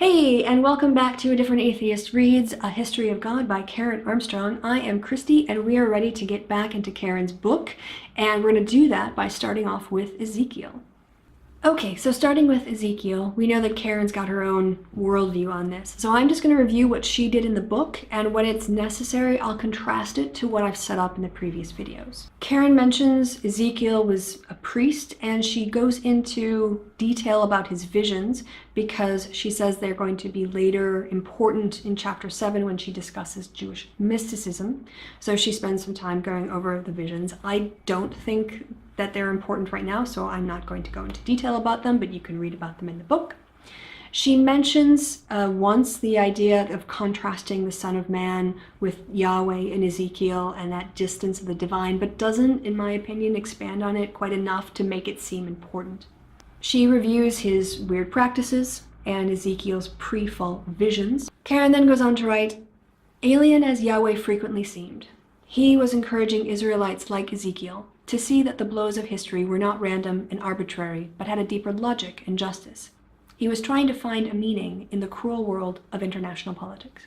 Hey, and welcome back to A Different Atheist Reads, A History of God by Karen Armstrong. I am Kristi, and we are ready to get back into Karen's book, and we're going to do that by starting off with Ezekiel. Okay, so starting with Ezekiel, we know that Karen's got her own worldview on this. So I'm just going to review what she did in the book, and when it's necessary, I'll contrast it to what I've set up in the previous videos. Karen mentions Ezekiel was a priest, and she goes into detail about his visions because she says they're going to be later important in chapter 7 when she discusses Jewish mysticism. So she spends some time going over the visions. I don't think that they're important right now, so I'm not going to go into detail about them, but you can read about them in the book. She mentions once the idea of contrasting the Son of Man with Yahweh in Ezekiel and that distance of the divine, but doesn't, in my opinion, expand on it quite enough to make it seem important. She reviews his weird practices and Ezekiel's pre-fall visions. Karen then goes on to write, alien as Yahweh frequently seemed, he was encouraging Israelites like Ezekiel to see that the blows of history were not random and arbitrary, but had a deeper logic and justice. He was trying to find a meaning in the cruel world of international politics.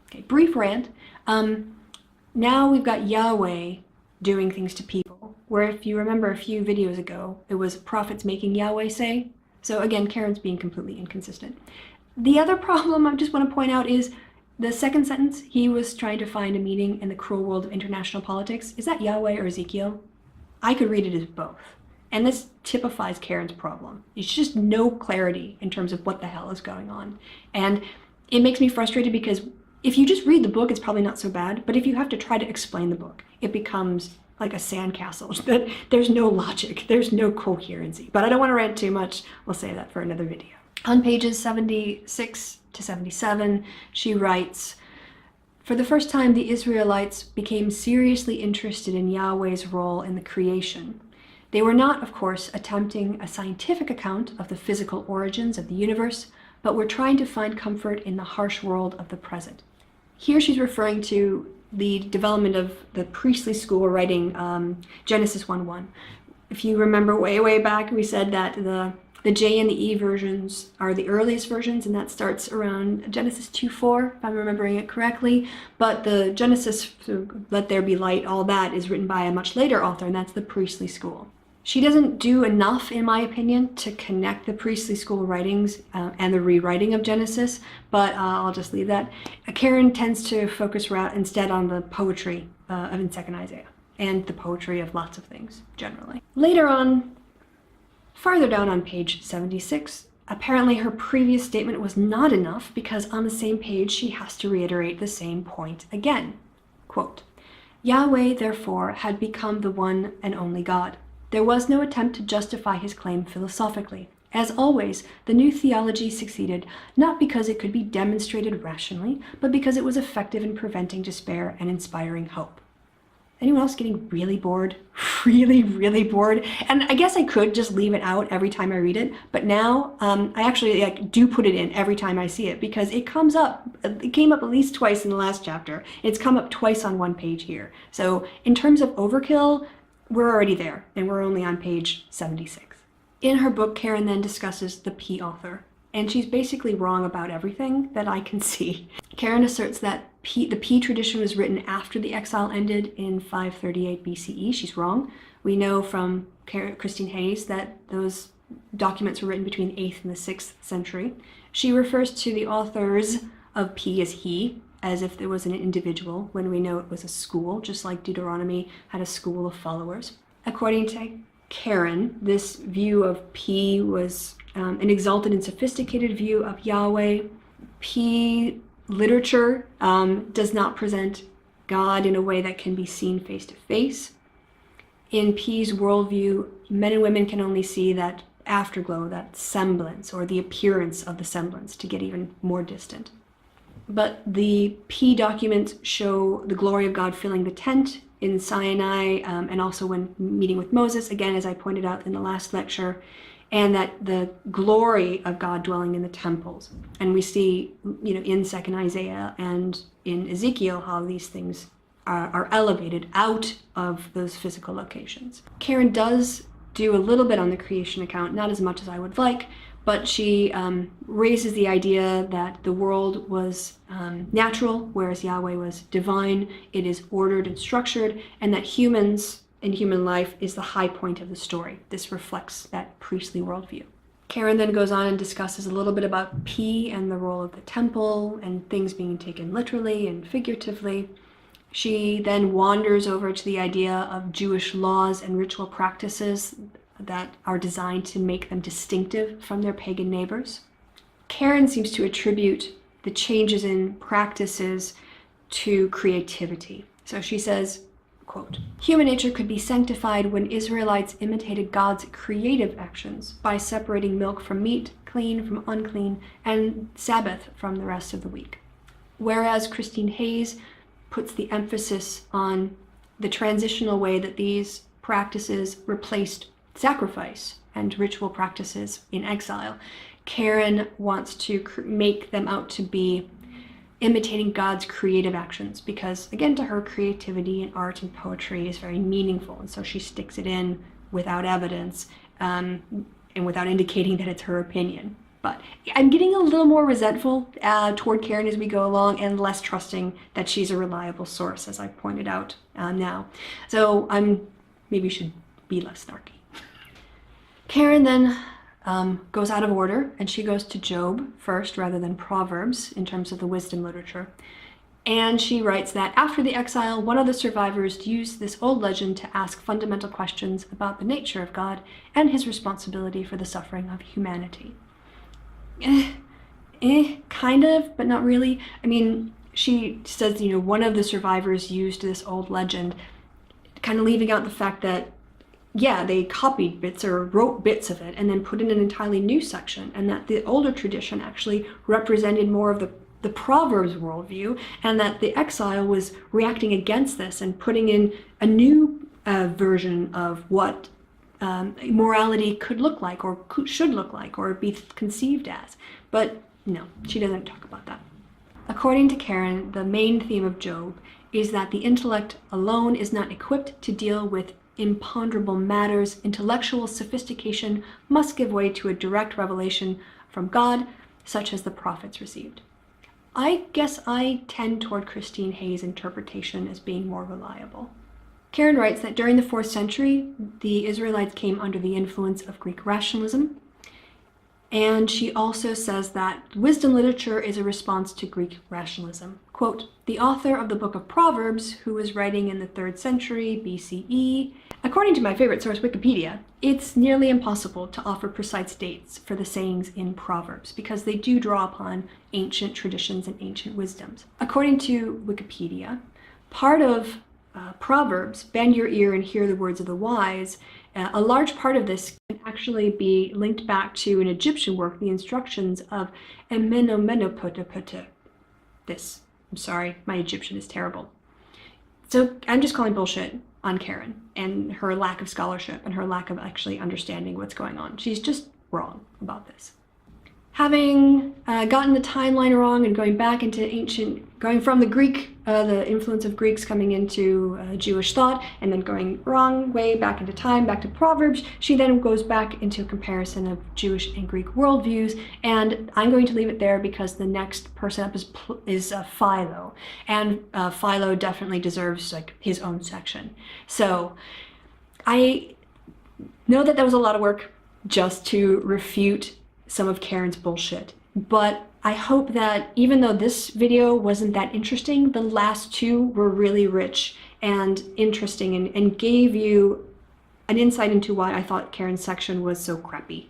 Okay, brief rant. Now we've got Yahweh doing things to people, where if you remember a few videos ago, it was prophets making Yahweh say. So again, Karen's being completely inconsistent. The other problem I just want to point out is the second sentence, he was trying to find a meaning in the cruel world of international politics. Is that Yahweh or Ezekiel? I could read it as both. And this typifies Karen's problem. It's just no clarity in terms of what the hell is going on. And it makes me frustrated because if you just read the book, it's probably not so bad. But if you have to try to explain the book, it becomes like a sandcastle. That there's no logic, there's no coherency. But I don't want to rant too much. We'll save that for another video. On pages 76 to 77, she writes, for the first time, the Israelites became seriously interested in Yahweh's role in the creation. They were not, of course, attempting a scientific account of the physical origins of the universe, but were trying to find comfort in the harsh world of the present. Here she's referring to the development of the priestly school writing Genesis 1:1. If you remember way back, we said that the J and the E versions are the earliest versions, and that starts around Genesis 2:4, if I'm remembering it correctly. But the Genesis, Let There Be Light, all that is written by a much later author, and that's the priestly school. She doesn't do enough, in my opinion, to connect the priestly school writings and the rewriting of Genesis, but I'll just leave that. Karen tends to focus instead on the poetry of in 2nd Isaiah, and the poetry of lots of things, generally. Later on, farther down on page 76, apparently her previous statement was not enough because on the same page she has to reiterate the same point again. Quote, Yahweh, therefore, had become the one and only God. There was no attempt to justify his claim philosophically. As always, the new theology succeeded not because it could be demonstrated rationally, but because it was effective in preventing despair and inspiring hope. Anyone else getting really bored? Really bored? And I guess I could just leave it out every time I read it, but now I actually do put it in every time I see it because it comes up. It came up at least twice in the last chapter. It's come up twice on one page here. So in terms of overkill, we're already there, and we're only on page 76. In her book, Karen then discusses the P author, and she's basically wrong about everything that I can see. Karen asserts that the P tradition was written after the exile ended in 538 BCE. She's wrong. We know from Christine Hayes that those documents were written between the 8th and the 6th century. She refers to the authors of P as he, as if it was an individual, when we know it was a school, just like Deuteronomy had a school of followers. According to Karen, this view of P was an exalted and sophisticated view of Yahweh. P literature does not present God in a way that can be seen face to face. In P's worldview, men and women can only see that afterglow, that semblance, or the appearance of the semblance, to get even more distant. But the P documents show the glory of God filling the tent in Sinai, and also when meeting with Moses, again, as I pointed out in the last lecture, and that the glory of God dwelling in the temples. And we see, in 2nd Isaiah and in Ezekiel how these things are elevated out of those physical locations. Karen does do a little bit on the creation account, not as much as I would like, but she raises the idea that the world was natural, whereas Yahweh was divine. It is ordered and structured, and that humans in human life is the high point of the story. This reflects that priestly worldview. Karen then goes on and discusses a little bit about P and the role of the temple and things being taken literally and figuratively. She then wanders over to the idea of Jewish laws and ritual practices that are designed to make them distinctive from their pagan neighbors. Karen seems to attribute the changes in practices to creativity. So she says, quote, "Human nature could be sanctified when Israelites imitated God's creative actions by separating milk from meat, clean from unclean, and Sabbath from the rest of the week." Whereas Christine Hayes puts the emphasis on the transitional way that these practices replaced sacrifice and ritual practices in exile, Karen wants to make them out to be imitating God's creative actions, because again, to her, creativity and art and poetry is very meaningful, and so she sticks it in without evidence and without indicating that it's her opinion. But I'm getting a little more resentful toward Karen as we go along, and less trusting that she's a reliable source, as I pointed out now. So maybe should be less snarky. Karen then goes out of order, and she goes to Job first rather than Proverbs in terms of the wisdom literature. And she writes that after the exile, one of the survivors used this old legend to ask fundamental questions about the nature of God and his responsibility for the suffering of humanity. Kind of, but not really. I mean, she says, one of the survivors used this old legend, kind of leaving out the fact that yeah, they copied bits or wrote bits of it and then put in an entirely new section, and that the older tradition actually represented more of the Proverbs worldview, and that the exile was reacting against this and putting in a new version of what morality could look like, or should look like, or be conceived as. But no, she doesn't talk about that. According to Karen, the main theme of Job is that the intellect alone is not equipped to deal with imponderable matters. Intellectual sophistication must give way to a direct revelation from God, such as the prophets received. I guess I tend toward Christine Hayes' interpretation as being more reliable. Karen writes that during the 4th century, the Israelites came under the influence of Greek rationalism. And she also says that wisdom literature is a response to Greek rationalism. Quote, "The author of the book of Proverbs, who was writing in the 3rd century BCE, according to my favorite source, Wikipedia, it's nearly impossible to offer precise dates for the sayings in Proverbs because they do draw upon ancient traditions and ancient wisdoms. According to Wikipedia, part of Proverbs, bend your ear and hear the words of the wise, a large part of this can actually be linked back to an Egyptian work, the instructions of Emmenomenopotopote. This, I'm sorry, my Egyptian is terrible. So I'm just calling bullshit on Karen and her lack of scholarship and her lack of actually understanding what's going on. She's just wrong about this. Having gotten the timeline wrong and going back into going from the Greek, the influence of Greeks coming into Jewish thought, and then going wrong way back into time, back to Proverbs, she then goes back into a comparison of Jewish and Greek worldviews, and I'm going to leave it there because the next person up is Philo, and Philo definitely deserves like his own section. So I know that was a lot of work just to refute some of Karen's bullshit, but I hope that even though this video wasn't that interesting, the last two were really rich and interesting and gave you an insight into why I thought Karen's section was so crappy.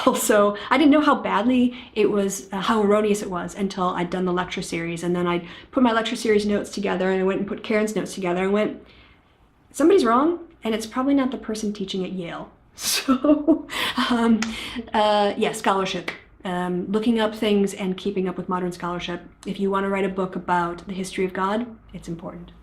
Also, I didn't know how badly it was, how erroneous it was until I'd done the lecture series, and then I put my lecture series notes together and I went and put Karen's notes together and went, somebody's wrong, and it's probably not the person teaching at Yale. So, yeah, scholarship. Looking up things and keeping up with modern scholarship. If you want to write a book about the history of God, it's important.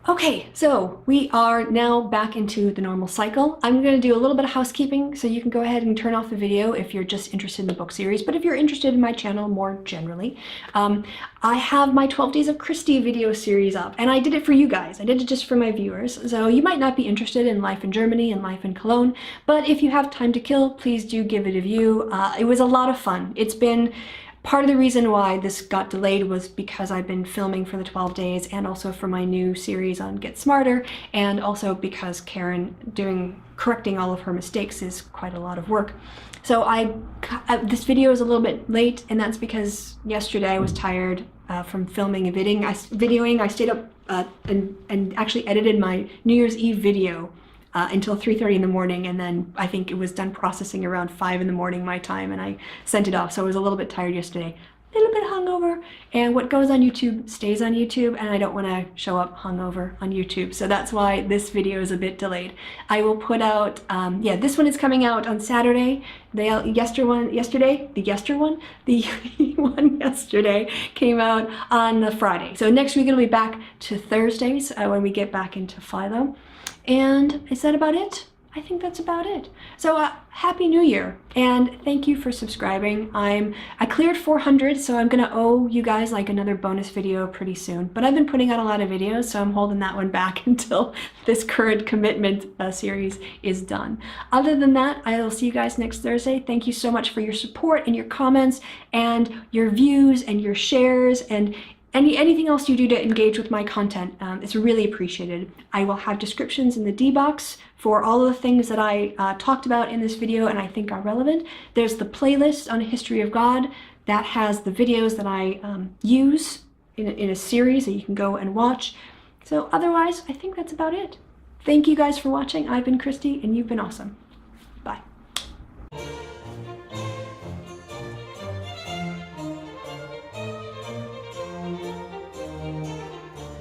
Okay, so we are now back into the normal cycle. I'm going to do a little bit of housekeeping, so you can go ahead and turn off the video if you're just interested in the book series. But if you're interested in my channel more generally, I have my 12 Days of Kristi video series up, and I did it for you guys. I did it just for my viewers. So you might not be interested in life in Germany and life in Cologne, but if you have time to kill, please do give it a view. It was a lot of fun. It's been part of the reason why this got delayed was because I've been filming for the 12 days and also for my new series on Get Smarter, and also because Karen correcting all of her mistakes is quite a lot of work. So this video is a little bit late, and that's because yesterday I was tired from filming and videoing. I stayed up and actually edited my New Year's Eve video until 3:30 in the morning, and then I think it was done processing around 5 in the morning my time, and I sent it off. So I was a little bit tired yesterday, a little bit hungover, and what goes on YouTube stays on YouTube, and I don't want to show up hungover on YouTube, so that's why this video is a bit delayed. I will put out, yeah, this one is coming out on Saturday. The one yesterday came out on Friday. So next week it'll be back to Thursdays when we get back into Philo. And is that about it? I think that's about it. So Happy New Year, and thank you for subscribing. I cleared 400, so I'm gonna owe you guys like another bonus video pretty soon. But I've been putting out a lot of videos, so I'm holding that one back until this current commitment series is done. Other than that, I will see you guys next Thursday. Thank you so much for your support and your comments and your views and your shares and anything else you do to engage with my content. It's really appreciated. I will have descriptions in the D box for all of the things that I talked about in this video and I think are relevant. There's the playlist on A History of God that has the videos that I use in a series that you can go and watch. So otherwise, I think that's about it. Thank you guys for watching. I've been Kristi, and you've been awesome. Bye.